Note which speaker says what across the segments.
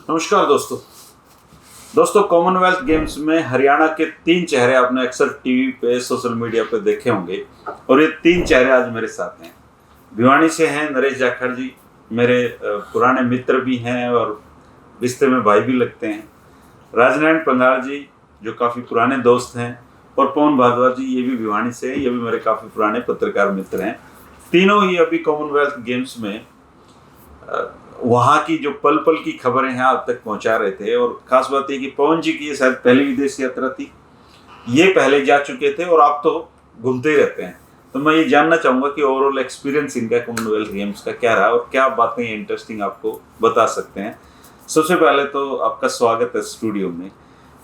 Speaker 1: नमस्कार दोस्तों Commonwealth games में हरियाणा के 3 चेहरे आपने अक्सर टीवी पे सोशल मीडिया पे देखे होंगे और ये 3 चेहरे आज मेरे साथ हैं। भिवानी से हैं नरेश जाखड़ जी, मेरे पुराने मित्र भी हैं और रिश्ते में भाई भी लगते हैं। राजनारायण पंगाल जी जो काफ़ी पुराने दोस्त हैं और पवन भारद्वाज जी ये भी भिवानी से हैं, ये भी मेरे काफ़ी पुराने पत्रकार मित्र हैं। तीनों ही अभी कॉमनवेल्थ गेम्स में वहाँ की जो पल पल की खबरें हैं आप तक पहुँचा रहे थे। और ख़ास बात ये कि पवन जी की ये शायद पहली विदेश यात्रा थी, ये पहले जा चुके थे और आप तो घूमते ही रहते हैं। तो मैं ये जानना चाहूँगा कि ओवरऑल एक्सपीरियंस इनका कॉमनवेल्थ गेम्स का क्या रहा और क्या बातें इंटरेस्टिंग आपको बता सकते हैं। सबसे पहले तो आपका स्वागत है स्टूडियो में।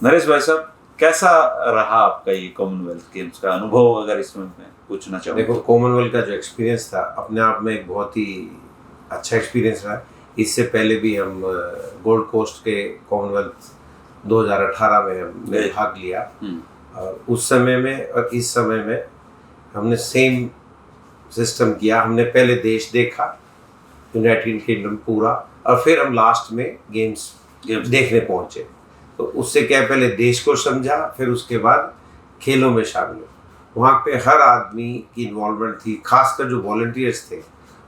Speaker 1: नरेश भाई साहब, कैसा रहा आपका ये कॉमनवेल्थ गेम्स का अनुभव, अगर इसमें मैं पूछना चाहूँ?
Speaker 2: देखो, कॉमनवेल्थ का जो एक्सपीरियंस था अपने आप में एक बहुत ही अच्छा एक्सपीरियंस रहा। इससे पहले भी हम गोल्ड कोस्ट के कॉमनवेल्थ 2018 में हमने भाग लिया और उस समय में और इस समय में हमने सेम सिस्टम किया। हमने पहले देश देखा, यूनाइटेड किंगडम पूरा, और फिर हम लास्ट में गेम्स देखने पहुंचे। तो उससे क्या, पहले देश को समझा, फिर उसके बाद खेलों में शामिल हो। वहाँ पे हर आदमी की इन्वॉल्वमेंट थी, खासकर जो वॉलंटियर्स थे।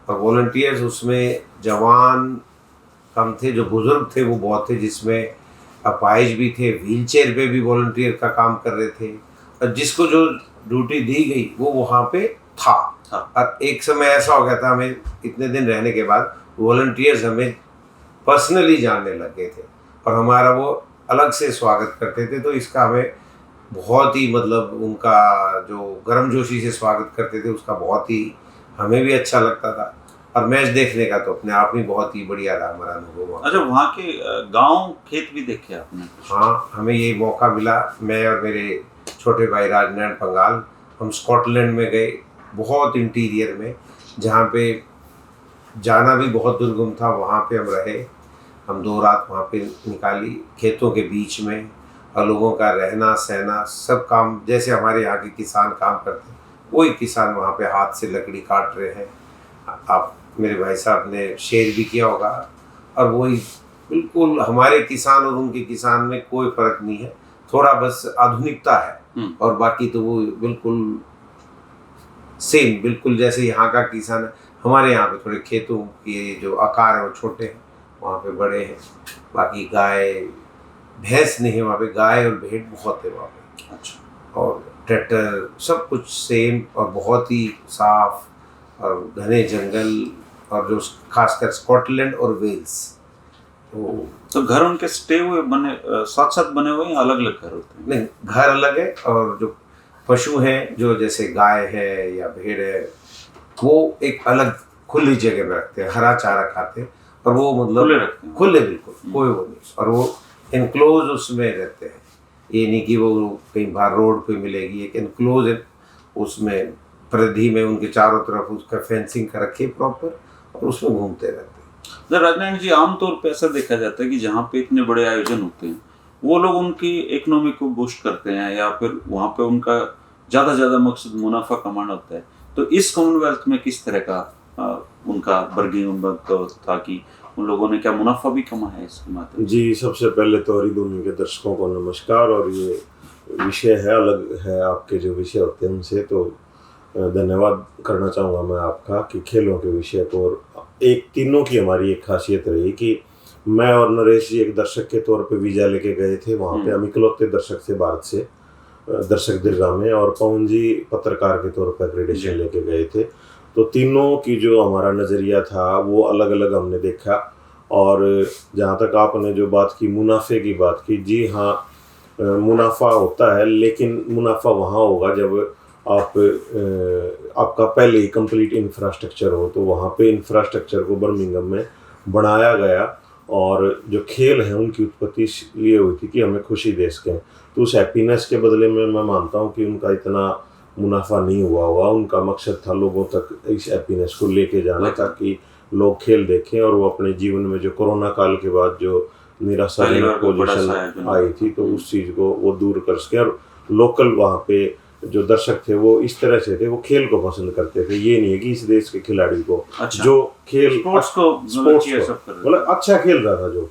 Speaker 2: और वॉलंटियर्स उसमें जवान कम थे, जो बुजुर्ग थे वो बहुत थे, जिसमें अपाहिज भी थे, व्हील चेयर पे भी वॉलंटियर का काम कर रहे थे। और जिसको जो ड्यूटी दी गई वो वहाँ पे था। और एक समय ऐसा हो गया था, हमें इतने दिन रहने के बाद वॉलंटियर्स हमें पर्सनली जानने लग गए थे और हमारा वो अलग से स्वागत करते थे। तो इसका हमें बहुत ही उनका जो गर्मजोशी से स्वागत करते थे उसका बहुत ही हमें भी अच्छा लगता था। और मैच देखने का तो अपने आप में बहुत ही बढ़िया रहा हमारा अनुभव।
Speaker 1: अच्छा, वहाँ के गांव खेत भी देखे आपने?
Speaker 2: हाँ, हमें ये मौका मिला, मैं और मेरे छोटे भाई राजनारायण पंगाल, हम स्कॉटलैंड में गए, बहुत इंटीरियर में, जहाँ पे जाना भी बहुत दुर्गम था। वहाँ पे हम रहे, हम 2 रात वहाँ पे निकाली, खेतों के बीच में, और लोगों का रहना सहना सब काम जैसे हमारे यहाँ के किसान काम करते हैं, वही किसान वहाँ पे हाथ से लकड़ी काट रहे हैं। आप मेरे भाई साहब ने शेयर भी किया होगा। और वही बिल्कुल हमारे किसान और उनके किसान में कोई फर्क नहीं है, थोड़ा बस आधुनिकता है और बाकी तो वो बिल्कुल सेम, बिल्कुल जैसे यहाँ का किसान है। हमारे यहाँ पे थोड़े खेतों के जो आकार है वो छोटे हैं, वहाँ पे बड़े हैं। बाकी गाय भैंस नहीं है वहाँ पे, गाय और भेड़ बहुत है वहाँ पे। अच्छा। और ट्रैक्टर सब कुछ सेम और बहुत ही साफ और घने जंगल, और जो खासकर स्कॉटलैंड और वेल्स।
Speaker 1: तो घर उनके स्टे हुए बने साथ साथ बने हुए या अलग अलग घर होते हैं?
Speaker 2: नहीं, घर अलग है। और जो पशु हैं, जो जैसे गाय है या भेड़ है, वो एक अलग खुली जगह में रखते हैं, हरा चारा खाते हैं। और वो खुले बिल्कुल, कोई वो नहीं। और वो इनक्लोज उसमें रहते हैं, ये नहीं कि वो कहीं बाहर रोड पे मिलेगी। एक इनक्लोज उसमें परिधि में उनके चारों तरफ उसका फेंसिंग कर रखी है प्रॉपर, और उसमें घूमते रहते हैं।
Speaker 1: राजनारायण जी, आमतौर पे ऐसा देखा जाता है कि जहाँ पे इतने बड़े आयोजन होते हैं वो लोग उनकी इकोनॉमी को बूस्ट करते हैं या फिर वहाँ पे उनका ज़्यादा मकसद मुनाफा कमाना होता है। तो इस कॉमनवेल्थ में किस तरह का उनका वर्गीकरण था कि उन लोगों ने क्या मुनाफा भी कमाया है इसके माध्यम?
Speaker 3: जी, सबसे पहले तो हरिधुनी के दर्शकों को नमस्कार। और ये विषय है, अलग है आपके जो विषय होते हैं उनसे, तो धन्यवाद करना चाहूँगा मैं आपका कि खेलों के विषय को। और एक तीनों की हमारी एक खासियत रही कि मैं और नरेश जी एक दर्शक के तौर पे वीज़ा लेके गए थे वहाँ पे, हम इकलौते दर्शक थे भारत से, दर्शक दीर्घा में। और पवन जी पत्रकार के तौर पर एक्रेडिटेशन लेके गए थे। तो तीनों की जो हमारा नज़रिया था वो अलग अलग हमने देखा। और जहाँ तक आपने जो बात की, मुनाफे की बात की, जी हाँ, मुनाफा होता है, लेकिन मुनाफा वहाँ होगा जब आपका पहले ही कंप्लीट इंफ्रास्ट्रक्चर हो। तो वहाँ पे इंफ्रास्ट्रक्चर को बर्मिंघम में बढ़ाया गया और जो खेल हैं उनकी उत्पत्ति इसलिए हुई थी कि हमें खुशी दे सकें। तो उस हैप्पीनेस के बदले में मैं मानता हूँ कि उनका इतना मुनाफा नहीं हुआ होगा। उनका मकसद था लोगों तक इस हैप्पीनेस को लेके जाना, ताकि लोग खेल देखें और वो अपने जीवन में जो कोरोना काल के बाद जो निराशाजनक पोजीशन आई थी, तो उस चीज़ को वो दूर कर सके। और लोकल वहाँ पे जो दर्शक थे वो इस तरह से थे, वो खेल को पसंद करते थे। ये नहीं है कि इस देश के खिलाड़ी को जो खेल
Speaker 1: स्पोर्ट्स को
Speaker 3: मतलब अच्छा खेल रहा था जो,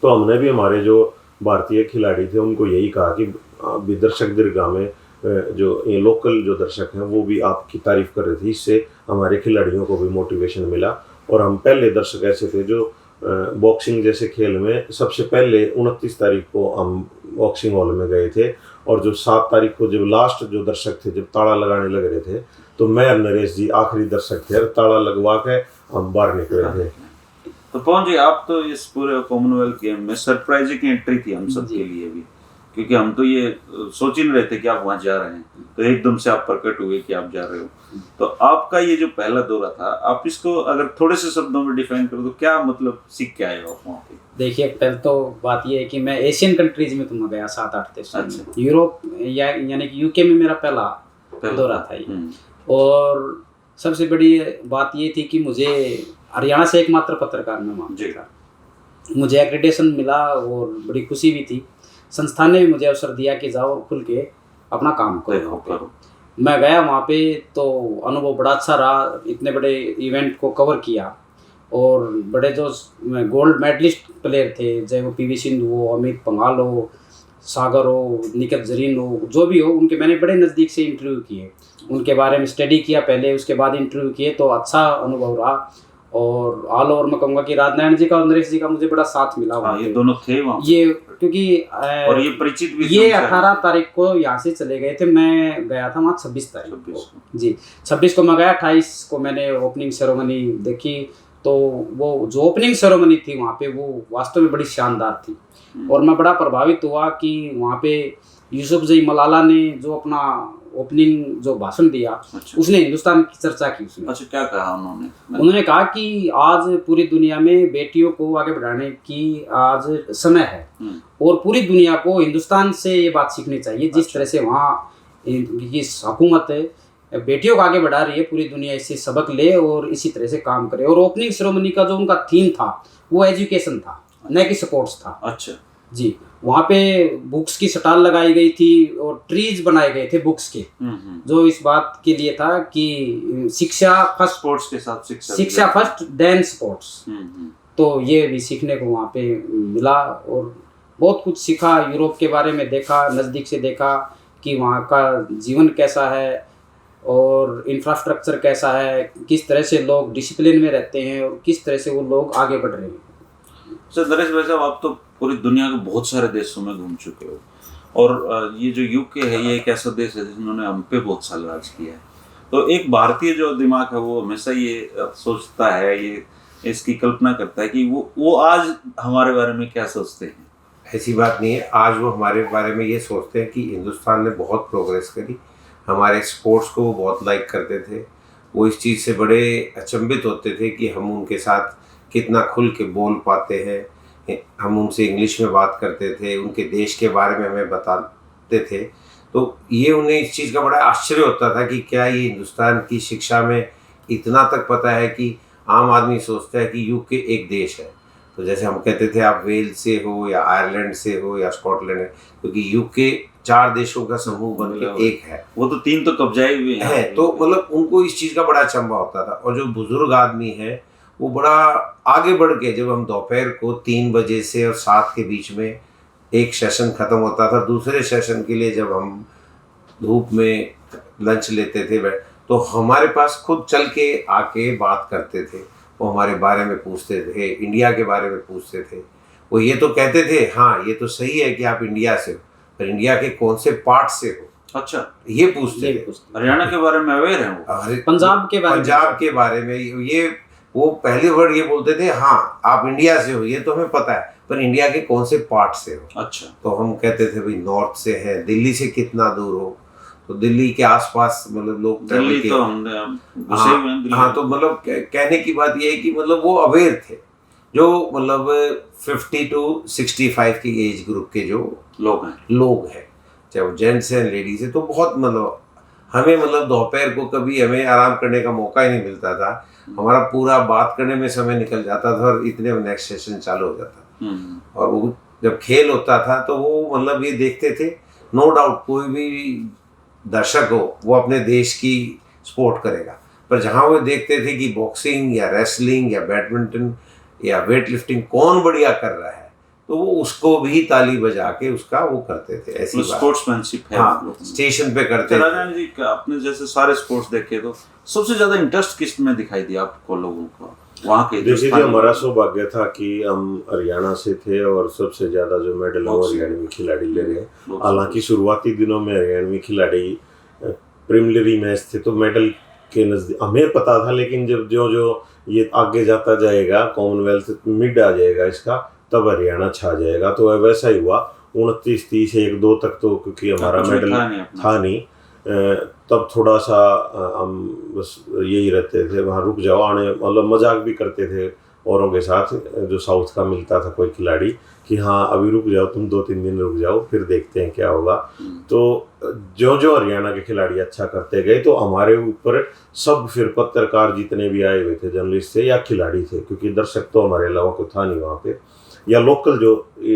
Speaker 3: तो हमने भी हमारे जो भारतीय खिलाड़ी थे उनको यही कहा कि भी दर्शक दीर्घा में जो ये लोकल जो दर्शक हैं वो भी आपकी तारीफ कर रहे थे, इससे हमारे खिलाड़ियों को भी मोटिवेशन मिला। और हम पहले दर्शक ऐसे थे जो बॉक्सिंग जैसे खेल में सबसे पहले 29 तारीख को हम बॉक्सिंग हॉल में गए थे, और जो 7 तारीख को जब लास्ट जो दर्शक थे जब ताला लगाने लग रहे थे तो मैं और नरेश जी आखिरी दर्शक थे, ताला लगवा के हम बाहर निकले थे।
Speaker 1: तो पवन जी, आप तो इस पूरे कॉमनवेल्थ गेम में सरप्राइजिंग एंट्री थी हम सब के लिए भी, क्योंकि हम तो ये सोच ही नहीं रहे थे कि आप वहाँ जा रहे हैं, तो एकदम से आप प्रकट हुए कि आप जा रहे हो। तो आपका ये जो पहला दौरा था, आप इसको अगर थोड़े से शब्दों में डिफाइन करो तो क्या मतलब सीख के आए हो आप वहाँ पे?
Speaker 4: देखिए, पहले तो बात ये है कि मैं एशियन कंट्रीज में तो मैं गया 7-8 देश।
Speaker 1: अच्छा।
Speaker 4: यूरोप यानी कि यूके में मेरा पहला दौरा था ये। और सबसे बड़ी बात ये थी कि मुझे हरियाणा से एकमात्र पत्रकार मैं वहाँ पे था, मुझे एक्रेडिटेशन मिला और बड़ी खुशी भी थी। संस्थान ने भी मुझे अवसर दिया कि जाओ और खुल के अपना काम करो। मैं गया वहाँ पे तो अनुभव बड़ा अच्छा रहा, इतने बड़े इवेंट को कवर किया और बड़े जो गोल्ड मेडलिस्ट प्लेयर थे, चाहे वो पीवी सिंधु हो, अमित पंघाल हो, सागर हो, निखत जरीन हो, जो भी हो, उनके मैंने बड़े नज़दीक से इंटरव्यू किए, उनके बारे में स्टडी किया पहले, उसके बाद इंटरव्यू किए, तो अच्छा अनुभव रहा। और ऑल ओवर मैं कहूँगा कि राजनारायण जी का और नरेश जी का मुझे बड़ा साथ मिला।
Speaker 1: हाँ, ये दोनों थे वहाँ
Speaker 4: ये क्योंकि
Speaker 1: और ये परिचित भी
Speaker 4: ये 18 तारीख को यहाँ से चले गए थे, मैं गया था वहाँ 26 तारीख को जी। 26 को मैं गया, 28 को मैंने ओपनिंग सेरेमनी देखी। तो वो जो ओपनिंग सेरेमनी थी वहाँ पे वो वास्तव में बड़ी शानदार थी और मैं बड़ा प्रभावित हुआ कि वहाँ पे यूसुफजई मलाला ने जो अपना ओपनिंग जो भाषण दिया,
Speaker 1: अच्छा।
Speaker 4: उसने हिंदुस्तान की चर्चा की उसने।
Speaker 1: अच्छा, क्या कहा
Speaker 4: उन्होंने कहा कि आज पूरी दुनिया में बेटियों को आगे बढ़ाने की आज समय है और पूरी दुनिया को हिंदुस्तान से ये बात सीखनी चाहिए। जिस तरह से वहाँ की हुकूमत बेटियों को आगे बढ़ा रही है, पूरी दुनिया इससे सबक ले और इसी तरह से काम करे। और ओपनिंग सेरेमनी का जो उनका थीम था वो एजुकेशन था, न कि स्पोर्ट्स था।
Speaker 1: अच्छा
Speaker 4: जी, वहाँ पे बुक्स की स्टॉल लगाई गई थी और ट्रीज बनाए गए थे बुक्स के, जो इस बात के लिए था कि शिक्षा फर्स्ट,
Speaker 1: स्पोर्ट्स के साथ
Speaker 4: शिक्षा फर्स्ट देन स्पोर्ट्स। तो ये भी सीखने को वहाँ पे मिला और बहुत कुछ सीखा, यूरोप के बारे में देखा, नज़दीक से देखा कि वहाँ का जीवन कैसा है और इंफ्रास्ट्रक्चर कैसा है, किस तरह से लोग डिसिप्लिन में रहते हैं और किस तरह से वो लोग आगे बढ़ रहे हैं।
Speaker 1: सर नरेश भाई साहब, आप तो पूरी दुनिया के बहुत सारे देशों में घूम चुके हो और ये जो यूके है ये एक ऐसा देश है जिन्होंने हम पे बहुत साल राज किया है। तो एक भारतीय जो दिमाग है वो हमेशा ये सोचता है, ये इसकी कल्पना करता है कि वो आज हमारे बारे में क्या सोचते हैं।
Speaker 2: ऐसी बात नहीं है, आज वो हमारे बारे में ये सोचते हैं कि हिंदुस्तान ने बहुत प्रोग्रेस करी, हमारे स्पोर्ट्स को वो बहुत लाइक करते थे। वो इस चीज़ से बड़े अचंभित होते थे कि हम उनके साथ कितना खुल के बोल पाते हैं, हम उनसे इंग्लिश में बात करते थे, उनके देश के बारे में हमें बताते थे। तो ये उन्हें इस चीज़ का बड़ा आश्चर्य होता था कि क्या ये हिंदुस्तान की शिक्षा में इतना तक पता है कि आम आदमी सोचता है कि यूके एक देश है। तो जैसे हम कहते थे आप वेल्स से हो या आयरलैंड से हो या स्कॉटलैंड है, क्योंकि यूके 4 देशों का समूह बन के एक है,
Speaker 1: वो तो 3 तो कब्जाए हुए
Speaker 2: है। तो मतलब उनको इस चीज़ का बड़ा अचंभा होता था। और जो बुजुर्ग आदमी है वो बड़ा आगे बढ़ के, जब हम दोपहर को 3 बजे से और 7 के बीच में एक सेशन ख़त्म होता था, दूसरे सेशन के लिए जब हम धूप में लंच लेते थे तो हमारे पास खुद चल के आके बात करते थे। वो हमारे बारे में पूछते थे, इंडिया के बारे में पूछते थे। वो ये तो कहते थे हाँ ये तो सही है कि आप इंडिया से हो, पर इंडिया के कौन से पार्ट से हो,
Speaker 1: अच्छा
Speaker 2: ये पूछते थे।
Speaker 1: हरियाणा के बारे में अवेयर हैं वो,
Speaker 4: पंजाब के बारे
Speaker 2: में ये वो पहले वर्ड ये बोलते थे हाँ आप इंडिया से हो, ये तो हमें पता है, पर इंडिया के कौन से पार्ट से हो।
Speaker 1: अच्छा,
Speaker 2: तो हम कहते थे भाई नॉर्थ से है, दिल्ली से कितना दूर हो, तो दिल्ली के आसपास मतलब लोग
Speaker 1: दिल्ली तो
Speaker 2: हाँ तो मतलब कहने की बात ये है कि मतलब वो अवेयर थे, जो मतलब 50 to 65 की एज ग्रुप के जो लोग हैं, चाहे वो जेंट्स हैं लेडीज हैं। तो बहुत मतलब हमें मतलब दोपहर को कभी हमें आराम करने का मौका ही नहीं मिलता था, हमारा पूरा बात करने में समय निकल जाता था और इतने में नेक्स्ट सेशन चालू हो जाता। और वो जब खेल होता था तो वो मतलब ये देखते थे, नो डाउट कोई भी दर्शक हो वो अपने देश की सपोर्ट करेगा, पर जहाँ वो देखते थे कि बॉक्सिंग या रेसलिंग या बैडमिंटन या वेट लिफ्टिंग कौन बढ़िया कर रहा है, तो वो उसको भी ताली बजा के उसका वो करते थे, ऐसी बात।
Speaker 1: स्पोर्ट्समैनशिप है।
Speaker 2: हाँ, स्टेशन पे करते थे।
Speaker 1: राजन जी, आपने जैसे सारे स्पोर्ट्स देखे, तो सबसे ज्यादा इंटरेस्ट किस में दिखाई दिया आपको लोगों का वहाँ के?
Speaker 3: देखिए जी, हमारा सौभाग्य था कि हम हरियाणा से थे और सबसे ज्यादा जो मेडल हम हरियाणवी खिलाड़ी ले रहे हैं। हालांकि शुरुआती दिनों में हरियाणवी खिलाड़ी प्रीलिमिनरी मैच थे तो मेडल के नजदीक हमें पता था, लेकिन जब जो ये आगे जाता जाएगा, कॉमनवेल्थ मिड आ जाएगा इसका, तब हरियाणा छा जाएगा। तो वैसा ही हुआ। 29, 30, 1, 2 तक तो क्योंकि हमारा मेडल था नहीं, तब थोड़ा सा हम बस यही रहते थे, वहाँ रुक जाओ आने, मतलब मजाक भी करते थे औरों के साथ, जो साउथ का मिलता था कोई खिलाड़ी, कि हाँ अभी रुक जाओ तुम, 2-3 दिन रुक जाओ, फिर देखते हैं क्या होगा। तो जो हरियाणा के खिलाड़ी अच्छा करते गए तो हमारे ऊपर सब, फिर पत्रकार जितने भी आए हुए थे, जर्नलिस्ट थे या खिलाड़ी थे, क्योंकि दर्शक तो हमारे अलावा कोई था नहीं वहाँ पे, या लोकल जो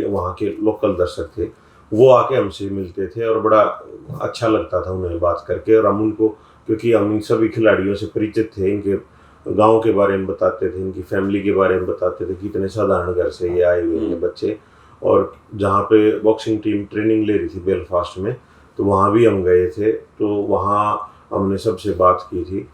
Speaker 3: वहाँ के लोकल दर्शक थे वो आके हमसे मिलते थे और बड़ा अच्छा लगता था उन्हें बात करके। और हम उनको, क्योंकि हम इन सभी खिलाड़ियों से परिचित थे, इनके गांव के बारे में बताते थे, इनकी फैमिली के बारे में बताते थे कि इतने साधारण घर से ये आए हुए हैं बच्चे। और जहाँ पे बॉक्सिंग टीम ट्रेनिंग ले रही थी बेलफास्ट में, तो वहाँ भी हम गए थे, तो वहाँ हमने सबसे बात की थी।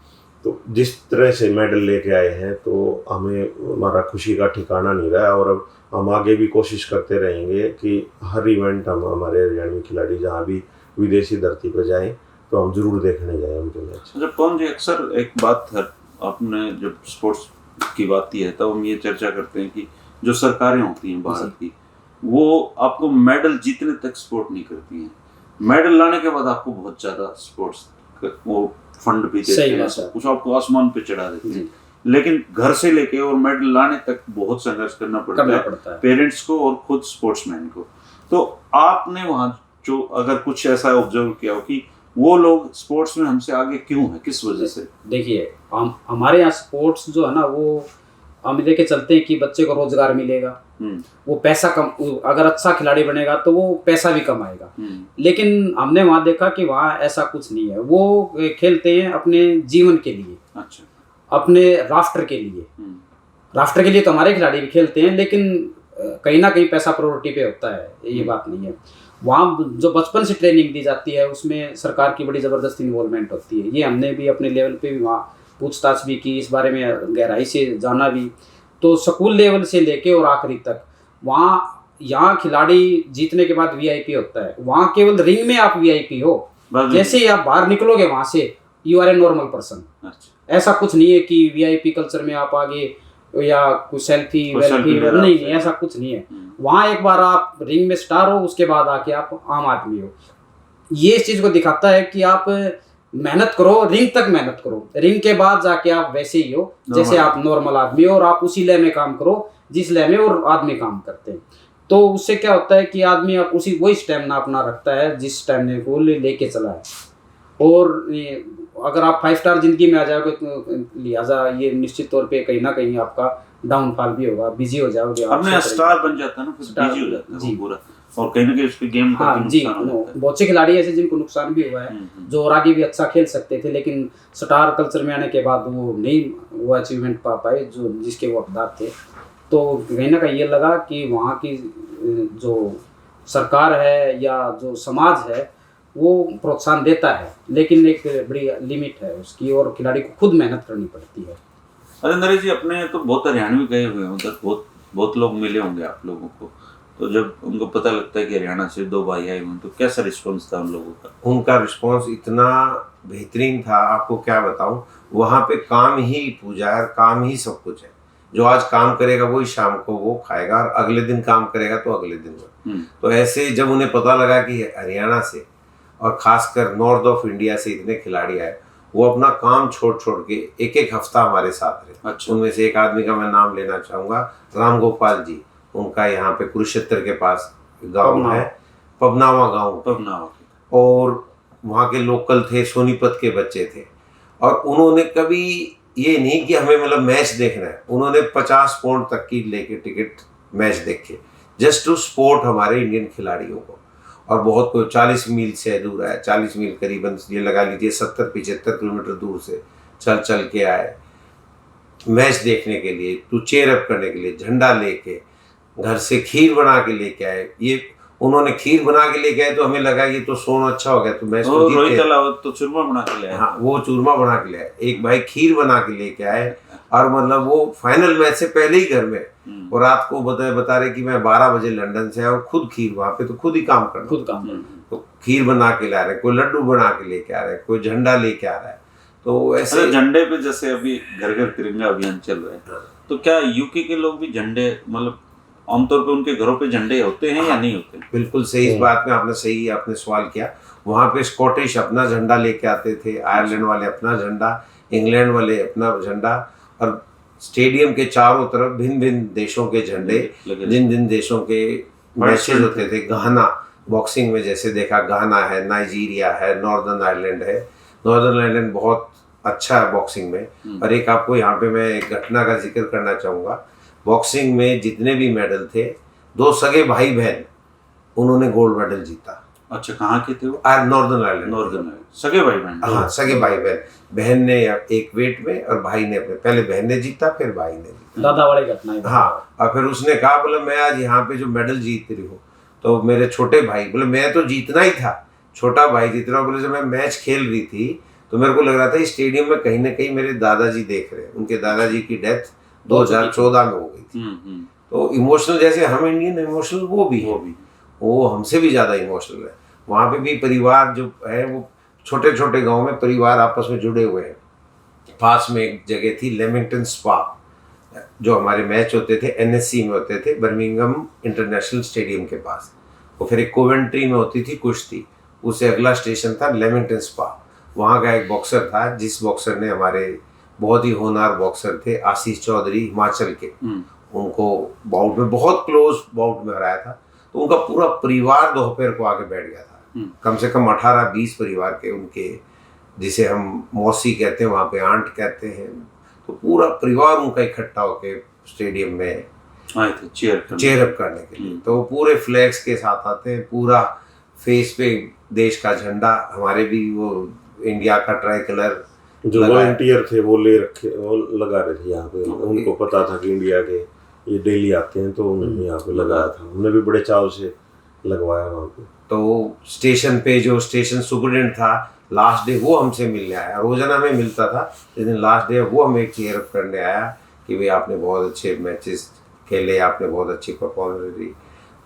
Speaker 3: तो जिस तरह से मेडल लेके आए हैं तो हमें, हमारा खुशी का ठिकाना नहीं रहा। और अब हम आगे भी कोशिश करते रहेंगे कि हर इवेंट हम, हमारे हरियाणवी खिलाड़ी जहाँ भी विदेशी धरती पर जाएं तो हम जरूर देखने जाएं उनके मैच।
Speaker 1: अच्छा पवन जी, अक्सर एक बात है, आपने जब स्पोर्ट्स की बात की है तब हम ये चर्चा करते हैं कि जो सरकारें होती हैं भारत की, वो आपको मेडल जीतने तक सपोर्ट नहीं करती हैं। मेडल लाने के बाद आपको बहुत ज्यादा स्पोर्ट्स वो फंड भी देते हैं, कुछ आपको आसमान पे चढ़ा देते हैं। लेकिन घर से लेके और मेडल लाने तक बहुत संघर्ष करना पड़ता है पेरेंट्स को और खुद स्पोर्ट्समैन को। तो आपने वहाँ जो अगर कुछ ऐसा ऑब्जर्व किया हो कि वो लोग स्पोर्ट्स में हमसे आगे क्यों है, किस वजह से?
Speaker 4: देखिए, हमारे यहाँ स्पोर्ट्स जो है ना, वो हम लेके चलते हैं कि बच्चे को रोजगार मिलेगा, वो पैसा कम, अगर अच्छा खिलाड़ी बनेगा तो वो पैसा भी कमाएगा। लेकिन हमने वहाँ देखा कि वहाँ ऐसा कुछ नहीं है। वो खेलते हैं अपने जीवन के लिए, अच्छा, अपने राष्ट्र के लिए। राष्ट्र के लिए तो हमारे खिलाड़ी भी खेलते हैं, लेकिन कहीं ना कहीं पैसा प्रायोरिटी पे होता है, ये बात नहीं है। वहाँ जो बचपन से ट्रेनिंग दी जाती है उसमें सरकार की बड़ी ज़बरदस्त इन्वॉल्वमेंट होती है। ये हमने भी अपने लेवल पे भी वहाँ पूछताछ भी की, इस बारे में गहराई से जाना भी। तो स्कूल लेवल से लेके और आखिरी तक वहाँ, यहाँ खिलाड़ी जीतने के बाद वीआईपी होता है। वहाँ केवल रिंग में आप वीआईपी हो, जैसे ही आप बाहर निकलोगे वहाँ से you are a normal person. ऐसा कुछ नहीं है कि वीआईपी कल्चर में आप आगे या कुछ सेल्फी वेल्फी, नहीं, ऐसा कुछ नहीं है। वहाँ एक बार आप रिंग में स्टार हो, उसके बाद आके आप आम आदमी हो। ये इस चीज़ को दिखाता है कि आप मेहनत करो, रिंग तक मेहनत करो, रिंग के बाद जाके आप वैसे ही हो जैसे आप नॉर्मल आदमी हो, और आप उसी लय में काम करो जिस लय में और आदमी काम करते हैं। तो उससे क्या होता है कि आदमी आप उसी वही स्टेमिना अपना रखता है जिस स्टेमिना को लेके चला है। और अगर आप 5 स्टार जिंदगी में आ जाओगे तो लिहाजा ये निश्चित तौर पे कहीं ना कहीं आपका डाउनफॉल भी होगा, बिजी हो जाओगे,
Speaker 1: अपने स्टार बन जाता है ना, फिर बिजी हो जाता है पूरा, और कहीं ना कहीं उसके गेम का नुकसान होता है।
Speaker 4: बहुत से खिलाड़ी ऐसे जिनको नुकसान भी हुआ है, जो और आगे भी अच्छा खेल सकते थे, लेकिन स्टार कल्चर में आने के बाद वो नहीं वो अचीवमेंट पा पाए जो जिसके वो हकदार थे। तो कहीं ना कहीं ये लगा कि वहाँ की जो सरकार है या जो समाज है वो प्रोत्साहन देता है, लेकिन एक बड़ी लिमिट है उसकी, और खिलाड़ी को खुद मेहनत करनी पड़ती है।
Speaker 1: अरे नरेश जी, अपने तो बहुत हरियाणवी गए हुए हैं उधर, बहुत लोग मिले होंगे आप लोगों को, तो जब उनको पता लगता है कि हरियाणा से 2 भाई आए हुए तो कैसा रिस्पॉन्स था उन लोगों का?
Speaker 2: उनका रिस्पॉन्स इतना बेहतरीन था, आपको क्या बताऊं। वहाँ पे काम ही पूजा है, काम ही सब कुछ है। जो आज काम करेगा वही शाम को वो खाएगा, और अगले दिन काम करेगा तो अगले दिन वो। तो ऐसे जब उन्हें पता लगा कि हरियाणा से और खासकर नॉर्थ ऑफ इंडिया से इतने खिलाड़ी आए, वो अपना काम छोड़ के एक हफ्ता हमारे साथ रहे। अच्छा। उनमें से एक आदमी का मैं नाम लेना चाहूँगा, राम गोपाल जी। उनका यहाँ पे कुरुक्षेत्र के पास गांव है, पबनावा गांव, और वहाँ के लोकल थे, सोनीपत के बच्चे थे। और उन्होंने कभी ये नहीं कि हमें मतलब मैच देखना है, उन्होंने 50 पाउंड तक की लेके टिकट मैच देखे, जस्ट टू सपोर्ट हमारे इंडियन खिलाड़ियों को। और बहुत कोई 40 मील से दूर आया, 40 मील करीबन ये लगा लीजिए 70-75 किलोमीटर दूर से चल के आए मैच देखने के लिए, टू चेयर अप करने के लिए, झंडा लेके। घर से खीर बना के लेके आए। ये उन्होंने खीर बना के लेके आए तो हमें लगा ये तो सोन अच्छा हो गया, तो मैं इसको
Speaker 1: रोहित अलावत तो चूरमा बना के ले आए।
Speaker 2: हाँ, वो चूरमा बना के ले आए। एक भाई खीर बना के लेके आए, और मतलब वो फाइनल मैच से पहले ही घर में, और रात को बता रहे कि मैं 12 बजे लंदन से आया, और खुद खीर, वहाँ पे तो खुद ही काम करना,
Speaker 4: खुद काम
Speaker 2: तो खीर बना के ला रहे, कोई लड्डू बना के लेके आ रहा है, कोई झंडा लेके आ रहा है। तो ऐसे
Speaker 1: झंडे पे जैसे अभी घर घर तिरंगा अभियान चल रहा है, तो क्या यूके के लोग भी झंडे, मतलब आमतौर पे उनके घरों पे झंडे होते हैं या नहीं होते?
Speaker 2: बिल्कुल सही, इस बात में आपने सवाल किया। वहाँ पे स्कॉटिश अपना झंडा लेके आते थे, आयरलैंड वाले अपना झंडा, इंग्लैंड वाले अपना झंडा, और स्टेडियम के चारों तरफ भिन्न भिन्न देशों के झंडे, जिन जिन देशों के मैचेज होते थे। घाना बॉक्सिंग में जैसे देखा, घाना है, नाइजीरिया है, नॉर्दर्न आयरलैंड है। नॉर्दर्न आयरलैंड बहुत अच्छा है बॉक्सिंग में। और एक आपको यहाँ पे मैं एक घटना का जिक्र करना चाहूँगा। बॉक्सिंग में जितने भी मेडल थे, 2 सगे भाई बहन उन्होंने गोल्ड मेडल जीता।
Speaker 1: अच्छा, कहाँ के थे वो?
Speaker 2: Northern Ireland.
Speaker 1: सगे भाई बहन?
Speaker 2: हाँ, सगे भाई बहन। बहन ने एक वेट में और भाई ने अपने, पहले बहन ने जीता फिर भाई ने जीता।
Speaker 4: दादा वाली घटना है।
Speaker 2: हाँ, और फिर उसने कहा बोले मैं आज यहाँ पे जो मेडल जीत रही हूँ, तो मेरे छोटे भाई बोले मैं तो जीतना ही था, छोटा भाई जीत रहा। बोले जब मैं मैच खेल रही थी तो मेरे को लग रहा था इस स्टेडियम में कहीं ना कहीं मेरे दादाजी देख रहे हैं। उनके दादाजी की डेथ 2014 में हो गई थी। तो इमोशनल, जैसे हम इंडियन इमोशनल, वो हमसे भी ज़्यादा इमोशनल है। वहाँ पे भी परिवार जो है, वो छोटे छोटे गांव में परिवार आपस में जुड़े हुए हैं। पास में एक जगह थी लेमिंगटन स्पा, जो हमारे मैच होते थे NSC में होते थे, बर्मिंघम इंटरनेशनल स्टेडियम के पास। वो फिर एक कोवेंट्री में होती थी कुश्ती, उससे अगला स्टेशन था लेमिंगटन स्पा। वहाँ का एक बॉक्सर था, जिस बॉक्सर ने, हमारे बहुत ही होनहार बॉक्सर थे आशीष चौधरी हिमाचल के, उनको बाउट में, बहुत क्लोज बाउट में हराया था। तो उनका पूरा परिवार दोपहर को आके बैठ गया था। कम से कम 18-20 परिवार के उनके, जिसे हम मौसी कहते हैं, वहाँ पे आंट कहते हैं, तो पूरा परिवार उनका इकट्ठा होके स्टेडियम में
Speaker 1: आए थे
Speaker 2: चेयर अप करने के लिए। तो पूरे फ्लैग्स के साथ आते हैं, पूरा फेस पे देश का झंडा, हमारे भी वो इंडिया का ट्राई कलर
Speaker 3: जो वॉलंटियर थे वो ले रखे, वो लगा रहे थे यहाँ पे। उनको पता था कि इंडिया के ये डेली आते हैं, तो उन्होंने यहाँ पे लगाया था। उन्होंने भी बड़े चाव से लगवाया वहाँ पे।
Speaker 2: तो स्टेशन पे जो स्टेशन सुपरिटेंडेंट था, लास्ट डे वो हमसे मिलने आया। रोजाना में मिलता था, लेकिन लास्ट डे वो हमें चीयर अप करने आया कि भाई आपने बहुत अच्छे मैचेस खेले, आपने बहुत अच्छी परफॉर्मेंस दी।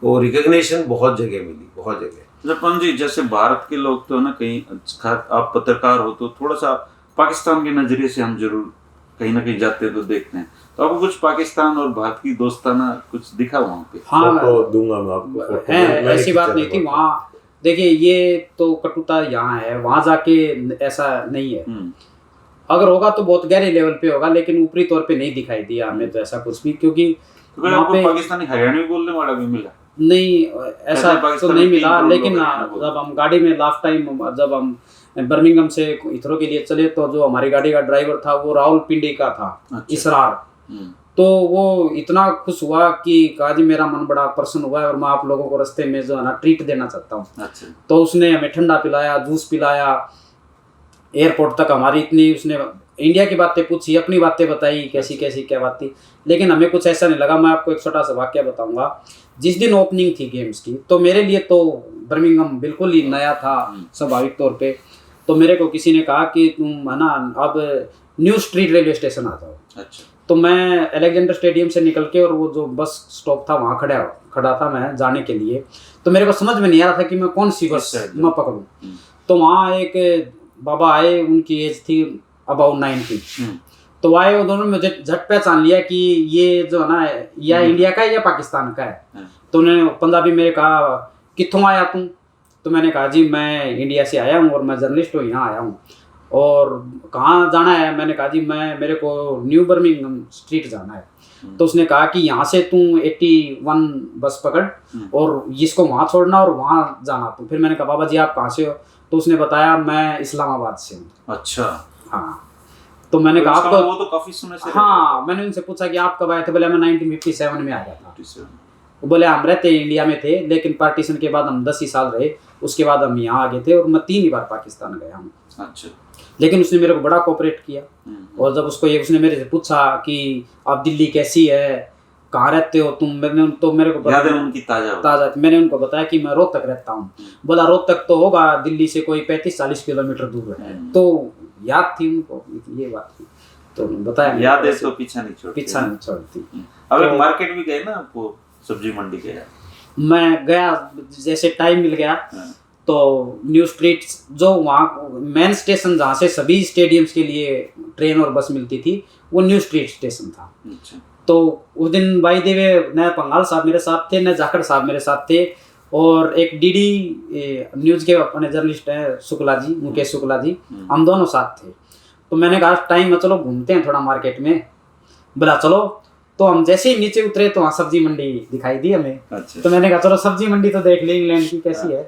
Speaker 2: तो रिकग्निशन बहुत जगह मिली, बहुत जगह।
Speaker 1: जपन जी, जैसे भारत के लोग तो ना, कहीं आप पत्रकार हो तो थोड़ा सा पाकिस्तान के नजरिए से हम जरूर कहीं ना कहीं जाते हैं तो देखते हैं, तो आपको कुछ पाकिस्तान और भारत की दोस्ताना कुछ दिखा वहाँ पे?
Speaker 4: हाँ,
Speaker 3: फोटो दूंगा मैं आपको।
Speaker 4: है, ऐसी बात नहीं थी वहाँ। देखिए, ये तो कटुता यहाँ है, वहाँ जाके ऐसा नहीं है। अगर होगा तो बहुत गहरे लेवल पे होगा, लेकिन ऊपरी तौर पे नहीं दिखाई दिया हमें तो ऐसा कुछ भी, क्योंकि
Speaker 1: तो आपको पाकिस्तानी हरियाणवी बोलने वाला भी मिला?
Speaker 4: नहीं, ऐसा तो नहीं मिला। लेकिन जब हम गाड़ी में लास्ट टाइम, जब हम बर्मिंघम से हिथरो के लिए चले, तो जो हमारी गाड़ी का ड्राइवर था वो रावलपिंडी का था। अच्छा। इसरार। तो वो इतना खुश हुआ कि कहा जी मेरा मन बड़ा प्रसन्न हुआ है और मैं आप लोगों को रास्ते में जो है ना ट्रीट देना चाहता हूँ।
Speaker 1: अच्छा।
Speaker 4: तो उसने हमें ठंडा पिलाया, जूस पिलाया, एयरपोर्ट तक हमारी इतनी, उसने इंडिया की बातें पूछी, अपनी बातें बताई, कैसी कैसी क्या बात थी, लेकिन हमें कुछ ऐसा नहीं लगा। मैं आपको एक छोटा सा वाक्य बताऊंगा। जिस दिन ओपनिंग थी गेम्स की, तो मेरे लिए तो बर्मिंघम बिल्कुल ही नया था स्वाभाविक तौर पे। तो मेरे को किसी ने कहा कि तुम है ना अब न्यू स्ट्रीट रेलवे स्टेशन आ जाओ।
Speaker 1: अच्छा।
Speaker 4: तो मैं अलेक्जेंडर स्टेडियम से निकल के, और वो जो बस स्टॉप था वहाँ खड़ा था मैं जाने के लिए। तो मेरे को समझ में नहीं आ रहा था कि मैं कौन सी बस मैं पकड़ूँ। तो वहाँ एक बाबा आए, उनकी एज थी अबाउट 90। तो आए, उन्होंने मुझे झट पहचान लिया कि ये जो है ना, या इंडिया का है या पाकिस्तान का है। तो उन्होंने पंजाबी में कहा कित्थों आया तू? तो मैंने कहा जी मैं इंडिया से आया हूँ और मैं जर्नलिस्ट हूँ, यहाँ आया हूँ। और कहाँ जाना है? मैंने कहा जी मेरे को न्यू बर्मिंघम स्ट्रीट जाना है। तो उसने कहा कि यहाँ से तू 81 बस पकड़ और इसको वहाँ छोड़ना और वहाँ जाना तू। फिर मैंने कहा बाबा जी आप कहाँ से हो? तो उसने बताया मैं इस्लामाबाद से हूँ।
Speaker 1: अच्छा।
Speaker 4: हाँ। तो मैंने कहा आपको,
Speaker 1: वो तो काफी सुने से।
Speaker 4: हाँ, मैंने उनसे पूछा कि आप कब आए थे? बोले मैं 1957 में आ गया था।
Speaker 1: 57।
Speaker 4: बोले हम रहते इंडिया में थे, लेकिन पार्टीशन के बाद हम 10 ही साल रहे, उसके बाद हम यहाँ आ गए थे और मैं 3 ही बार पाकिस्तान गया हूँ।
Speaker 1: अच्छा।
Speaker 4: लेकिन उसने मेरे को बड़ा कोऑपरेट किया। और जब उसने मेरे से पूछा कि आप दिल्ली कैसी है, कहाँ रहते हो तुम? मैंने तो मेरे को
Speaker 1: याद है उनकी ताजा
Speaker 4: मैंने उनको बताया कि मैं रोहतक रहता हूँ। बोला रोहतक तो होगा दिल्ली से कोई 35-40 किलोमीटर दूर है। तो याद थी उनको, ये बात थी, तो बताया
Speaker 1: याद है तो पीछा नहीं
Speaker 4: छोड़ती।
Speaker 1: अब एक मार्केट भी गए ना आपको, सब्जी मंडी गया?
Speaker 4: मैं गया, जैसे टाइम मिल गया तो न्यू स्ट्रीट्स, जो वहाँ मेन स्टेशन जहाँ से सभी स्टेडियम्स के लिए ट्रेन और बस मिलती थी, वो न्यू स्ट्रीट स्टेशन था।
Speaker 1: अच्छा।
Speaker 4: तो उस दिन बाई द वे न पंगाल साहब मेरे साथ थे, न जाखड़ साहब मेरे साथ थे, और एक डीडी न्यूज़ के अपने जर्नलिस्ट हैं शुक्ला जी, मुकेश शुक्ला जी, हम दोनों साथ थे। तो मैंने कहा टाइम में चलो घूमते हैं थोड़ा मार्केट में। बोला चलो। तो हम जैसे ही नीचे उतरे तो वहाँ सब्जी मंडी दिखाई दी हमें।
Speaker 1: अच्छा।
Speaker 4: तो मैंने कहा चलो सब्जी मंडी तो देख ले इंग्लैंड की कैसी है।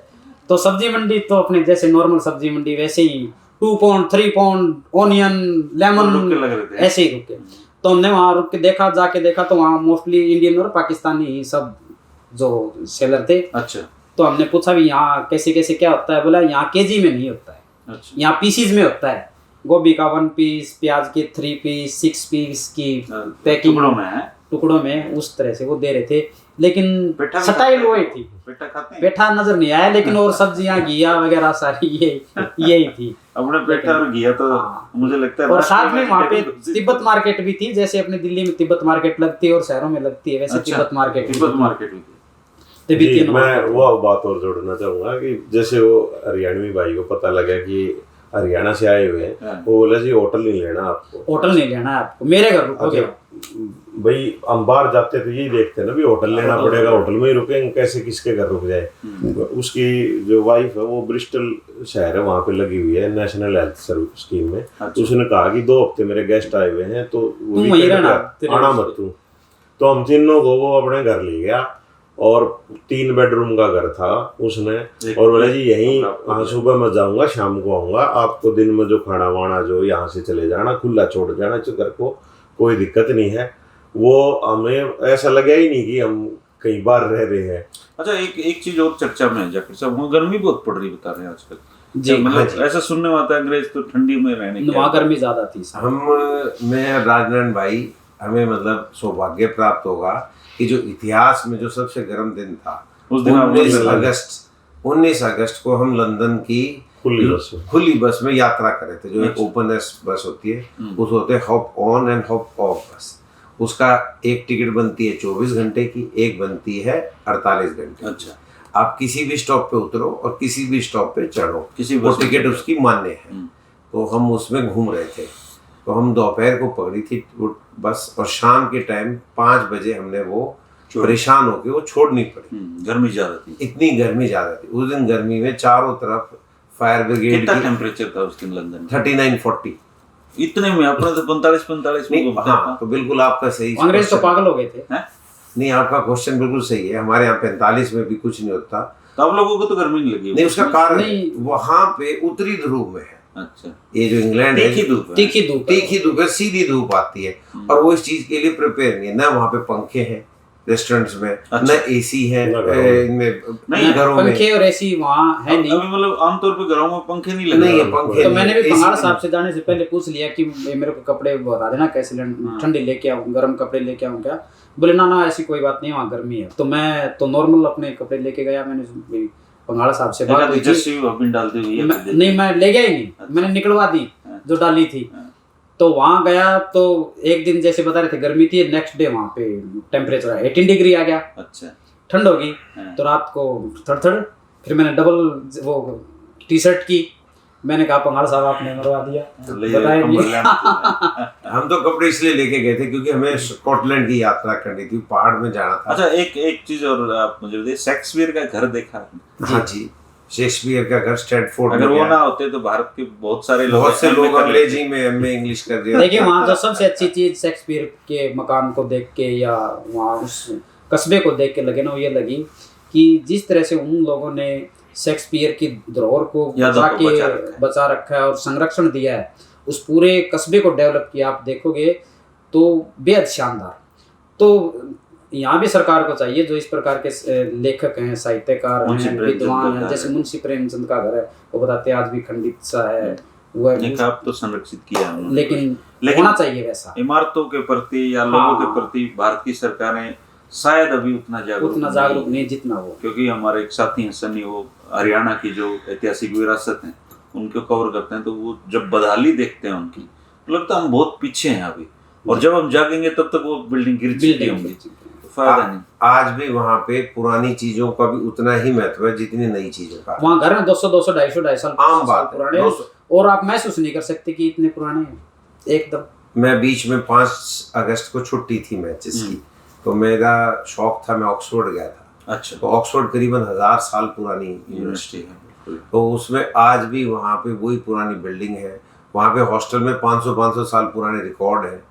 Speaker 4: तो सब्जी मंडी तो अपने जैसे नॉर्मल सब्जी मंडी वैसे ही 2 पाउंड 3 पाउंड ऑनियन लेमन ऐसे ही रुके। तो हमने वहाँ रुक के देखा, जाके देखा तो वहाँ मोस्टली इंडियन और पाकिस्तानी ही सब जो सेलर थे।
Speaker 1: अच्छा।
Speaker 4: तो हमने पूछा भी यहाँ कैसे कैसे क्या होता है? बोला यहाँ केजी में नहीं होता है,
Speaker 1: अच्छा।
Speaker 4: यहाँ पीसीज में होता है। गोभी का 1 पीस, प्याज के 3 पीस, 6 पीस की पैकिंग टुकड़ों में उस तरह से वो दे रहे थे। लेकिन स्टाइल वही थी। पेठा नजर नहीं आया, लेकिन और सब्जियां घिया वगैरह सारी यही थी।
Speaker 1: अपने पेठा और घिया तो मुझे लगता है।
Speaker 4: और साथ में वहाँ पे तिब्बत मार्केट भी थी, जैसे अपने दिल्ली में तिब्बत मार्केट लगती है और शहरों में लगती है, वैसे तिब्बत मार्केट
Speaker 3: भी थी। मैं वो बात और जोड़ना चाहूंगा कि जैसे वो हरियाणवी भाई को पता लगा कि हरियाणा से आए हुए हैं, वो बोला जी होटल नहीं लेना आपको,
Speaker 4: होटल नहीं लेना है आपको, मेरे घर रुकोगे।
Speaker 3: भाई हम बाहर जाते तो यही देखते ना भी होटल लेना पड़ेगा, होटल में ही रुकेंगे, कैसे किसके घर रुक जाए। उसकी जो वाइफ है वो ब्रिस्टल शहर है वहाँ पे लगी हुई है नेशनल हेल्थ सर्विस स्कीम में। तो उसने कहा कि 2 हफ्ते मेरे गेस्ट आए हुए हैं तो आना मत तू। तो हम तीनों को वो अपने घर ले गया और 3 बेडरूम का घर था उसने, और बोला जी यहीं सुबह मैं जाऊंगा शाम को आऊंगा, आपको दिन में जो खाना वाना जो यहाँ से चले जाना, खुला छोड़ जाना घर को, कोई दिक्कत नहीं है। वो हमें ऐसा लगा ही नहीं कि हम कहीं बाहर रह रहे हैं।
Speaker 1: अच्छा, एक चीज और चर्चा में जाकर सब, वहाँ गर्मी बहुत पड़ रही बता रहे हैं आजकल
Speaker 4: जी।
Speaker 1: मतलब ऐसा सुनने में आता है अंग्रेज तो ठंडी में रहने की,
Speaker 4: वहाँ गर्मी ज्यादा थी।
Speaker 2: मैं राजनारायण भाई, हमें मतलब सौभाग्य प्राप्त होगा कि जो इतिहास में जो सबसे गर्म दिन था
Speaker 1: उस दिन
Speaker 2: 19 अगस्त को हम लंदन की खुली बस में यात्रा करे थे, जो एक ओपन एयर बस होती है, उस होते hop on and hop off बस। उसका एक टिकट बनती है 24 घंटे की, एक बनती है 48 घंटे।
Speaker 1: अच्छा।
Speaker 2: आप किसी भी स्टॉप पे उतरो और किसी भी स्टॉप पे चढ़ो, वो टिकट उसकी मान्य है। तो हम उसमें घूम रहे थे, तो हम दोपहर को पकड़ी थी वो बस, और शाम के टाइम 5 बजे हमने वो परेशान होके वो छोड़नी पड़ी।
Speaker 1: गर्मी ज्यादा थी,
Speaker 2: इतनी गर्मी ज्यादा थी उस दिन। गर्मी में चारों तरफ फायर ब्रिगेड।
Speaker 1: कितना टेम्परेचर था उस दिन लंदन?
Speaker 2: 39-40।
Speaker 1: इतने में अपने तो 45 में।
Speaker 2: हाँ, तो बिल्कुल आपका सही।
Speaker 4: अंग्रेज तो पागल हो गए थे।
Speaker 2: नहीं, आपका क्वेश्चन बिल्कुल सही है। हमारे यहाँ 45 में भी कुछ नहीं होता,
Speaker 1: तो आप लोगों को तो गर्मी नहीं लगी?
Speaker 2: नहीं, उसका कारण वहाँ पे उत्तरी ध्रुव में है।
Speaker 1: अच्छा।
Speaker 2: ये जो इंग्लैंड है
Speaker 4: तीखी धूप
Speaker 2: है, सीधी धूप आती है, और वो इस चीज के लिए प्रिपेयर नहीं है। ना वहाँ पे पंखे हैं रेस्टोरेंट्स में, न एसी है इनमें,
Speaker 1: नहीं
Speaker 2: घरों में
Speaker 4: पंखे और एसी वहाँ है नहीं।
Speaker 1: अभी मतलब आमतौर पे घरों में पंखे नहीं लगे।
Speaker 2: नहीं है पंखे।
Speaker 4: तो मैंने भी पंगाल साहब से जाने से पहले पूछ लिया कि मेरे को कपड़े बता देना कैसे ठंडे लेके आऊँ, गर्म कपड़े लेके आऊँ क्या? बोले ना ऐसी कोई बात नहीं, वहाँ गर्मी है। तो मैं तो नॉर्मल अपने कपड़े लेके गया। मैंने पंगाल साहब से बात की, नहीं मैं ले गया ही नहीं, मैंने निकलवा दी जो डाली थी। तो वहाँ गया तो एक दिन जैसे बता रहे थे गर्मी थी, नेक्स्ट डे वहाँ पे टेम्परेचर 18 डिग्री आ गया।
Speaker 1: अच्छा।
Speaker 4: ठंड होगी। तो रात को थड़ फिर मैंने डबल वो टी शर्ट की। मैंने कहा पंगाल साहब आपने मरवा दिया,
Speaker 2: हम तो कपड़े इसलिए लेके गए थे क्योंकि हमें स्कॉटलैंड की यात्रा करनी थी, पहाड़ में जाना था।
Speaker 1: अच्छा, एक चीज और आप मुझे बताइए, शेक्सपियर का घर देखा?
Speaker 2: हाँ जी, शेक्सपियर का घर स्टैटफोर्ड।
Speaker 1: अगर वो ना होते तो भारत के बहुत से लोग
Speaker 2: अंग्रेजी में एमए इंग्लिश कर दिया।
Speaker 4: देखिए वहाँ जो सबसे अच्छी चीज शेक्सपियर के मकान को देख के या वहाँ उस कस्बे को देख के लगे ना, ये लगी कि जिस तरह से उन लोगों ने शेक्सपियर की धरोहर को बचा रखा है और संरक्षण दिया है, उस पूरे कस्बे को डेवलप किया, आप देखोगे तो बेहद शानदार। तो यहाँ भी सरकार को चाहिए, जो इस प्रकार के लेखक हैं, साहित्यकार हैं, विद्वान हैं, जैसे मुंशी प्रेमचंद का घर है, वो बताते हैं आज भी खंडित सा है, वो है
Speaker 1: देखा, अब तो संरक्षित किया है उन्होंने।
Speaker 4: लेकिन
Speaker 1: लेकिन
Speaker 4: होना चाहिए वैसा।
Speaker 1: इमारतों के प्रति या लोगों के प्रति भारत की सरकारें शायद अभी उतना जागरूक
Speaker 4: नहीं जितना वो,
Speaker 1: क्योंकि हमारे एक साथी हैं सनी, वो हरियाणा की जो ऐतिहासिक विरासत है उनको कवर करते हैं, तो वो जब बदहाली देखते हैं उनकी, लगता है हम बहुत पीछे हैं अभी, और जब हम जागेंगे तब तक वो बिल्डिंग गिर चुकी होंगी, तो फायदा नहीं।
Speaker 2: आज भी वहाँ पे पुरानी चीजों का भी उतना ही महत्व है जितनी नई चीजों का।
Speaker 4: वहाँ घर में 200 250 साल
Speaker 2: आम बात
Speaker 4: पुराने, और आप महसूस नहीं कर सकते कि इतने पुराने हैं एकदम।
Speaker 2: मैं बीच में 5 अगस्त को छुट्टी थी मैचेस की, तो मेरा शौक था, मैं ऑक्सफोर्ड गया था।
Speaker 1: अच्छा।
Speaker 2: तो ऑक्सफोर्ड करीबन 1000 साल पुरानी यूनिवर्सिटी है, तो उसमें आज भी वहाँ पे वही पुरानी बिल्डिंग है। वहाँ पे हॉस्टल में 500 साल पुराने रिकॉर्ड हैं।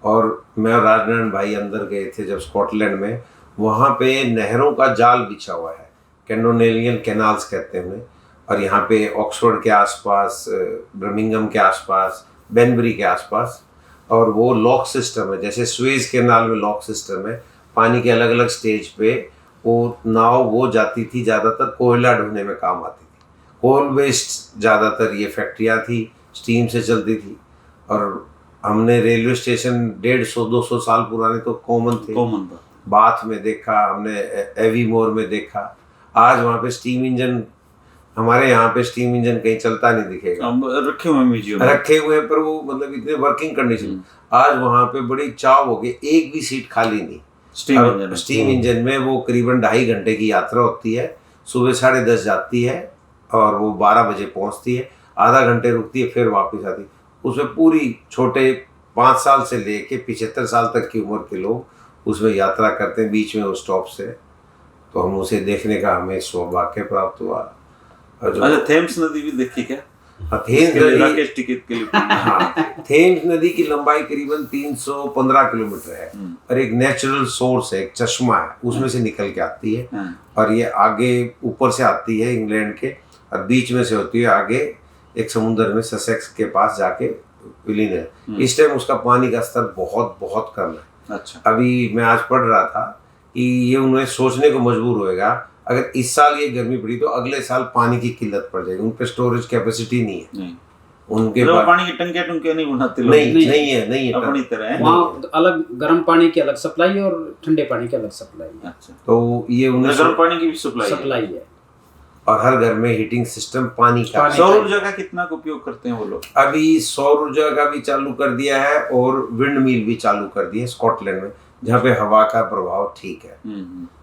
Speaker 2: और मैं और राजनारायण भाई अंदर गए थे जब स्कॉटलैंड में, वहाँ पे नहरों का जाल बिछा हुआ है, कैंडोनेलियन कैनाल्स कहते हैं उन्हें। और यहाँ पे ऑक्सफोर्ड के आसपास, बर्मिंघम के आसपास, बेनबरी के आसपास, और वो लॉक सिस्टम है, जैसे स्वेज कैनाल में लॉक सिस्टम है। पानी के अलग अलग स्टेज पे वो नाव वो जाती थी, ज़्यादातर कोयला ढूंढने में काम आती थी। कोल वेस्ट ज़्यादातर ये फैक्ट्रियाँ थी, स्टीम से चलती थी। और हमने रेलवे स्टेशन 150-200 साल पुराने तो कॉमन थे, बाथ में देखा हमने, एवीमोर में देखा। आज वहाँ पे स्टीम इंजन, हमारे यहाँ पे स्टीम इंजन कहीं चलता नहीं दिखेगा,
Speaker 1: रखे हुए म्यूजियम
Speaker 2: रखे हुए हैं, पर वो मतलब इतने वर्किंग कंडीशन। आज वहाँ पे बड़ी चाव हो गई, एक भी सीट खाली नहीं स्टीम इंजन में। वो करीबन 2.5 घंटे की यात्रा होती है, सुबह 10:30 जाती है और वो 12 बजे पहुँचती है, आधा घंटे रुकती है, फिर वापस आती है। उसमें पूरी छोटे 5 साल से लेके 75 साल तक की उम्र के लोग उसमें यात्रा करते हैं बीच में उस स्टॉप से। तो हम उसे देखने का हमें सौभाग्य प्राप्त हुआ।
Speaker 1: अच्छा, थेम्स नदी भी देखी क्या?
Speaker 2: थेम्स
Speaker 1: टिकट के लिए
Speaker 2: हाँ, थेम्स नदी की लंबाई करीबन 315 किलोमीटर है, और एक नेचुरल सोर्स है, एक चश्मा है, उसमें से निकल के आती है। और ये आगे ऊपर से आती है इंग्लैंड के, और बीच में से होती है आगे एक समुद्र में ससेक्स के पास जाके विलीन है। इस टाइम उसका पानी का स्तर बहुत बहुत कम है।
Speaker 1: अच्छा।
Speaker 2: अभी मैं आज पढ़ रहा था कि ये उन्हें सोचने को मजबूर होएगा, अगर इस साल ये गर्मी पड़ी तो अगले साल पानी की किल्लत पड़ जाएगी। उन पे स्टोरेज कैपेसिटी नहीं है, उनके पास
Speaker 1: पानी की टंकियाँ नहीं बनाते लोग।
Speaker 2: नहीं है
Speaker 1: अपनी तरह है।
Speaker 4: वहाँ अलग गर्म पानी की अलग सप्लाई और ठंडे पानी की अलग सप्लाई है।
Speaker 1: अच्छा।
Speaker 2: तो ये उन्हें
Speaker 1: गर्म पानी की भी सप्लाई
Speaker 2: है, और हर घर में हीटिंग सिस्टम पानी का।
Speaker 1: सौर ऊर्जा का कितना उपयोग करते हैं वो लोग?
Speaker 2: अभी सौर ऊर्जा का भी चालू कर दिया है, और विंड मिल भी चालू कर दिए स्कॉटलैंड में, जहाँ पे हवा का प्रभाव ठीक है।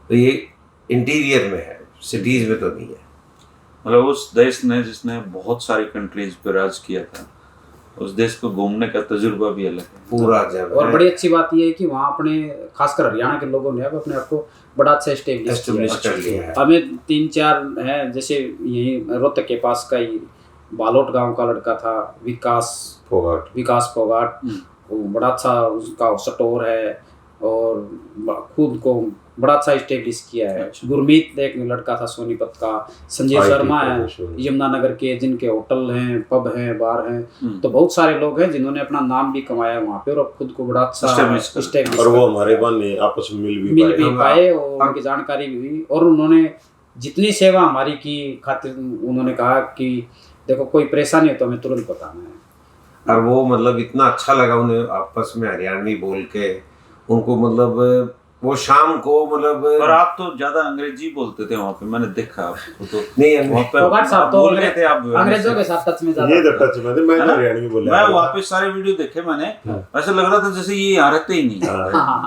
Speaker 2: तो ये इंटीरियर में है, सिटीज में तो नहीं है।
Speaker 1: मतलब उस देश ने जिसने बहुत सारी कंट्रीज पे राज किया था, उस देश को घूमने का तजुर्बा भी अलग है
Speaker 2: पूरा जब।
Speaker 4: और बड़ी अच्छी बात यह है कि वहाँ अपने खासकर हरियाणा के लोगों ने अब अपने आप को बड़ा अच्छा एस्टेब्लिश
Speaker 2: कर लिया है।
Speaker 4: हमें 3-4 हैं, जैसे यही रोहतक के पास का ही बालोट गांव का लड़का था विकास फोगाट, वो बड़ा अच्छा उसका स्टोर है और खुद को बड़ा अच्छा स्टेब्लिश किया है। गुरमीत एक लड़का था सोनीपत का, संजय शर्मा है यमुनानगर के, जिनके होटल हैं, पब हैं, बार हैं। तो बहुत सारे लोग हैं जिन्होंने अपना नाम भी कमाया वहाँ पे और खुद को बड़ा अच्छा
Speaker 3: एस्टेब्लिश, और वो हमारे बने आपस में मिल भी
Speaker 4: पाए और उनकी जानकारी भी हुई। और उन्होंने जितनी सेवा हमारी की खातिर उन्होंने कहा कि देखो कोई परेशानी हो तो हमें तुरंत बताना है।
Speaker 2: और वो मतलब इतना अच्छा लगा उन्हें आपस में हरियाणवी बोल के, उनको मतलब वो शाम को मतलब।
Speaker 1: पर आप तो ज्यादा अंग्रेजी बोलते थे वहाँ पे, मैंने देखा आपको तो
Speaker 2: नहीं
Speaker 1: वहाँ पे बोल रहे थे आप
Speaker 4: अंग्रेजों के साथ टच में ज्यादा।
Speaker 3: ये टच में थे, मैं हरियाणवी बोल रहा
Speaker 1: मैं वहाँ पे सारे वीडियो देखे मैंने, ऐसा लग रहा था जैसे ये यहाँ रहते ही नहीं।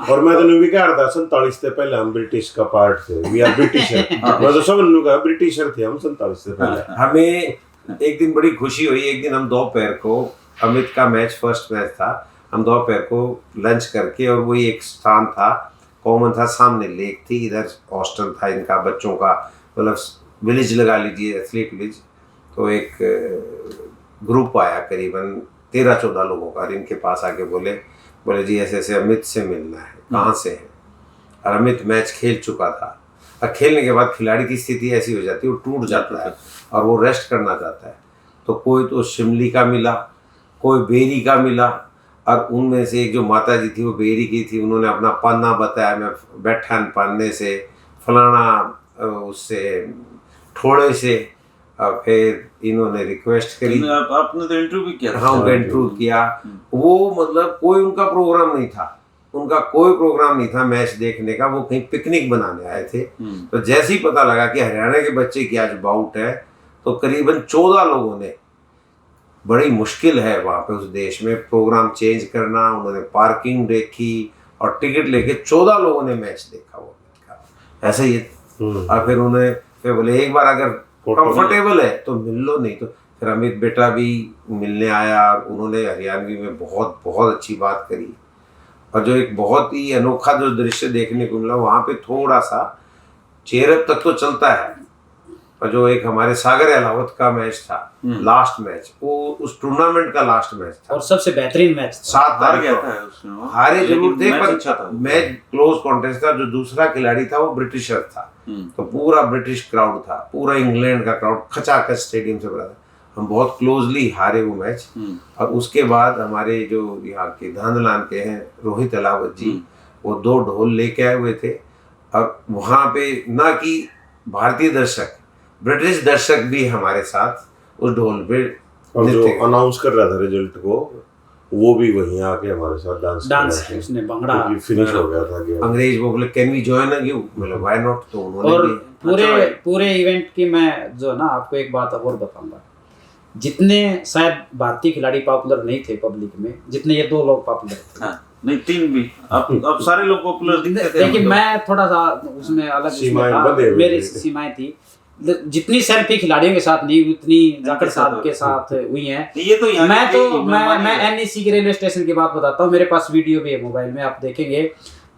Speaker 3: और मैं तो भी कह रहा था 47 से पहले हम ब्रिटिश का पार्ट थे, वी आर ब्रिटिशर। मैं तो सब कहा ब्रिटिशर थे हम 47 से पहले।
Speaker 2: हमें एक दिन बड़ी खुशी हुई, एक दिन हम दोपहर को, अमित का मैच फर्स्ट मैच था, हम दोपहर को लंच करके, और वही एक स्थान था कॉमन था, सामने लेक थी, इधर हॉस्टल था इनका बच्चों का, मतलब विलेज लगा लीजिए, एथलीट विलेज। तो एक ग्रुप आया करीबन 13-14 लोगों का, इनके पास आके बोले जी ऐसे ऐसे अमित से मिलना है, कहाँ से है। और अमित मैच खेल चुका था, और खेलने के बाद खिलाड़ी की स्थिति ऐसी हो जाती है वो टूट जाता है और वो रेस्ट करना चाहता है। तो कोई तो शिमली का मिला, कोई बेरी का मिला, और उनमें से एक जो माता जी थी वो बेरी की थी, उन्होंने अपना पन्ना बताया, मैं बैठा पन्ने से, फलाना उससे ठोड़े से, और फिर इन्होंने रिक्वेस्ट करी,
Speaker 1: आपने तो इंटरव्यू भी किया था।
Speaker 2: हाँ उनका इंटरव्यू किया। वो मतलब कोई उनका प्रोग्राम नहीं था, उनका कोई प्रोग्राम नहीं था मैच देखने का, वो कहीं पिकनिक बनाने आए थे। तो जैसे ही पता लगा कि हरियाणा के बच्चे की आज बाउट है, तो करीबन 14 लोगों ने, बड़ी मुश्किल है वहाँ पे उस देश में प्रोग्राम चेंज करना, उन्होंने पार्किंग देखी और टिकट लेके 14 लोगों ने मैच देखा वो का। ऐसे ही और फिर उन्हें फिर बोले एक बार अगर कंफर्टेबल है तो मिल लो, नहीं तो फिर अमित बेटा भी मिलने आया और उन्होंने हरियाणवी में बहुत बहुत अच्छी बात करी। और जो एक बहुत ही अनोखा जो दृश्य देखने को मिला वहाँ पे, थोड़ा सा चेयरअप तक तो चलता है, और जो एक हमारे सागर अहलावत का मैच था, लास्ट मैच, वो उस टूर्नामेंट का लास्ट मैच था
Speaker 4: और सबसे बेहतरीन मैच था।
Speaker 2: 7
Speaker 1: हार
Speaker 2: तारीख
Speaker 1: गया
Speaker 2: को।
Speaker 1: था उसमें,
Speaker 2: हारे जरूर थे
Speaker 1: मैच अच्छा था।
Speaker 2: पर मैच क्लोज कॉन्टेस्ट था। जो दूसरा खिलाड़ी था वो ब्रिटिशर था, तो पूरा ब्रिटिश क्राउड था, पूरा इंग्लैंड का क्राउड खचाखच स्टेडियम से भरा था। हम बहुत क्लोजली हारे वो मैच। और उसके बाद हमारे जो यहाँ के धांधलान के हैं रोहित अलावत जी, वो 2 ढोल लेके आए हुए थे, और वहाँ पे ना कि भारतीय दर्शक, ब्रिटिश दर्शक भी हमारे साथ उस ढोल पे,
Speaker 3: और जो अनाउंस कर रहा था रिजल्ट को, वो भी वहीं आके हमारे साथ
Speaker 4: डांस उसने भंगड़ा
Speaker 3: फिनिश हो गया था गेम।
Speaker 2: अंग्रेज वो बोले कैन वी जॉइन यू, मतलब व्हाई नॉट, तो उन्होंने
Speaker 4: और
Speaker 2: भी
Speaker 4: पूरे इवेंट की मैं जो ना आपको एक बात और बताऊंगा, जितने शायद भारतीय खिलाड़ी पॉपुलर नहीं थे पब्लिक में, जितने ये 2 लोग पॉपुलर थे।
Speaker 1: हाँ, नहीं 3 भी, अब सारे लोग पॉपुलर दिखते थे।
Speaker 4: लेकिन मैं थोड़ा सा उसमें अलग
Speaker 3: सीमाएं
Speaker 4: था,
Speaker 3: बंधे हुए
Speaker 4: मेरी
Speaker 3: थे।
Speaker 4: सीमाएं थी। जितनी सेल्फी खिलाड़ियों के साथ नहीं, उतनी जाखड़ साहब के साथ हुई है।
Speaker 1: ये तो यहाँ
Speaker 4: मैं एनईसी के रेलवे स्टेशन की बात बताता हूँ, मेरे पास वीडियो भी है मोबाइल में, आप देखेंगे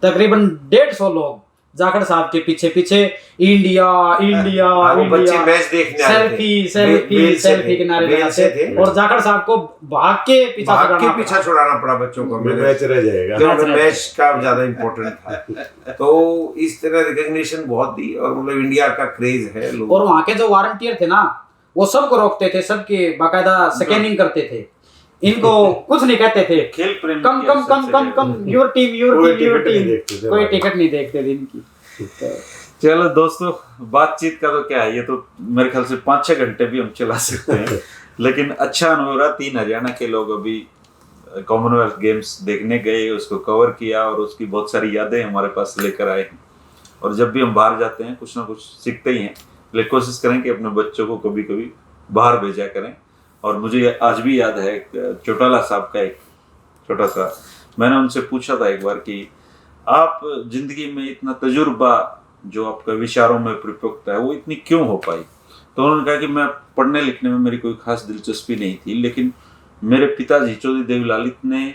Speaker 4: तकरीबन 150 लोग जाखड़ साहब के पीछे पीछे इंडिया इंडिया
Speaker 2: बच्चे मैच देखने आए थे,
Speaker 4: सेल्फी के नारे लगाते थे, और जाखड़ साहब को भाग के
Speaker 2: पीछा छुड़ाना पड़ा बच्चों को,
Speaker 3: मैच रह जाएगा,
Speaker 2: क्योंकि मैच का ज्यादा इम्पोर्टेंट था। तो इस तरह रिकॉग्निशन बहुत दी, और मतलब इंडिया का क्रेज है लोग।
Speaker 4: और वहाँ के जो वॉलंटियर थे ना, वो सबको रोकते थे, सबके बाकायदा स्कैनिंग करते थे, इनको कुछ नहीं कहते थे,
Speaker 1: खेल प्रेम
Speaker 4: कम कम कम कम कम योर टीम कोई टिकट नहीं देखते थे इनकी।
Speaker 1: चलो दोस्तों, बातचीत का तो क्या है, ये तो मेरे ख्याल से 5-6 घंटे भी हम चला सकते हैं। लेकिन अच्छा अनुभव रहा। 3 हरियाणा के लोग अभी कॉमनवेल्थ गेम्स देखने गए, उसको कवर किया, और उसकी बहुत सारी यादें हमारे पास लेकर आए हैं। और जब भी हम बाहर जाते हैं कुछ ना कुछ सीखते ही हैं, लेकिन कोशिश करें कि अपने बच्चों को कभी कभी बाहर भेजा करें। और मुझे आज भी याद है चौटाला साहब का एक छोटा सा, मैंने उनसे पूछा था एक बार कि आप जिंदगी में इतना तजुर्बा जो आपका विचारों में परिपक्वता है वो इतनी क्यों हो पाई। तो उन्होंने कहा कि मैं पढ़ने लिखने में मेरी कोई खास दिलचस्पी नहीं थी, लेकिन मेरे पिताजी चौधरी देवी ललित ने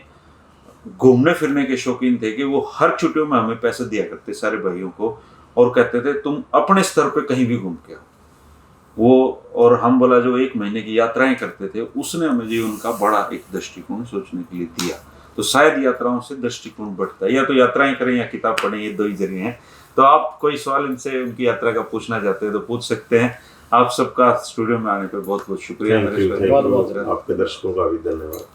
Speaker 1: घूमने फिरने के शौकीन थे कि वो हर छुट्टियों में हमें पैसे दिया करते सारे भाइयों को, और कहते थे तुम अपने स्तर पे कहीं भी घूम के आओ। वो और हम बोला जो 1 महीने की यात्राएं करते थे, उसने हमें जीवन का बड़ा एक दृष्टिकोण सोचने के लिए दिया। तो शायद यात्राओं से दृष्टिकोण बढ़ता है, या तो यात्राएं करें या किताब पढ़ें, ये 2 ही जरिए हैं। तो आप कोई सवाल इनसे उनकी यात्रा का पूछना चाहते हैं तो पूछ सकते हैं। आप सबका स्टूडियो में आने पर बहुत बहुत शुक्रिया।
Speaker 3: आपके दर्शकों का भी धन्यवाद।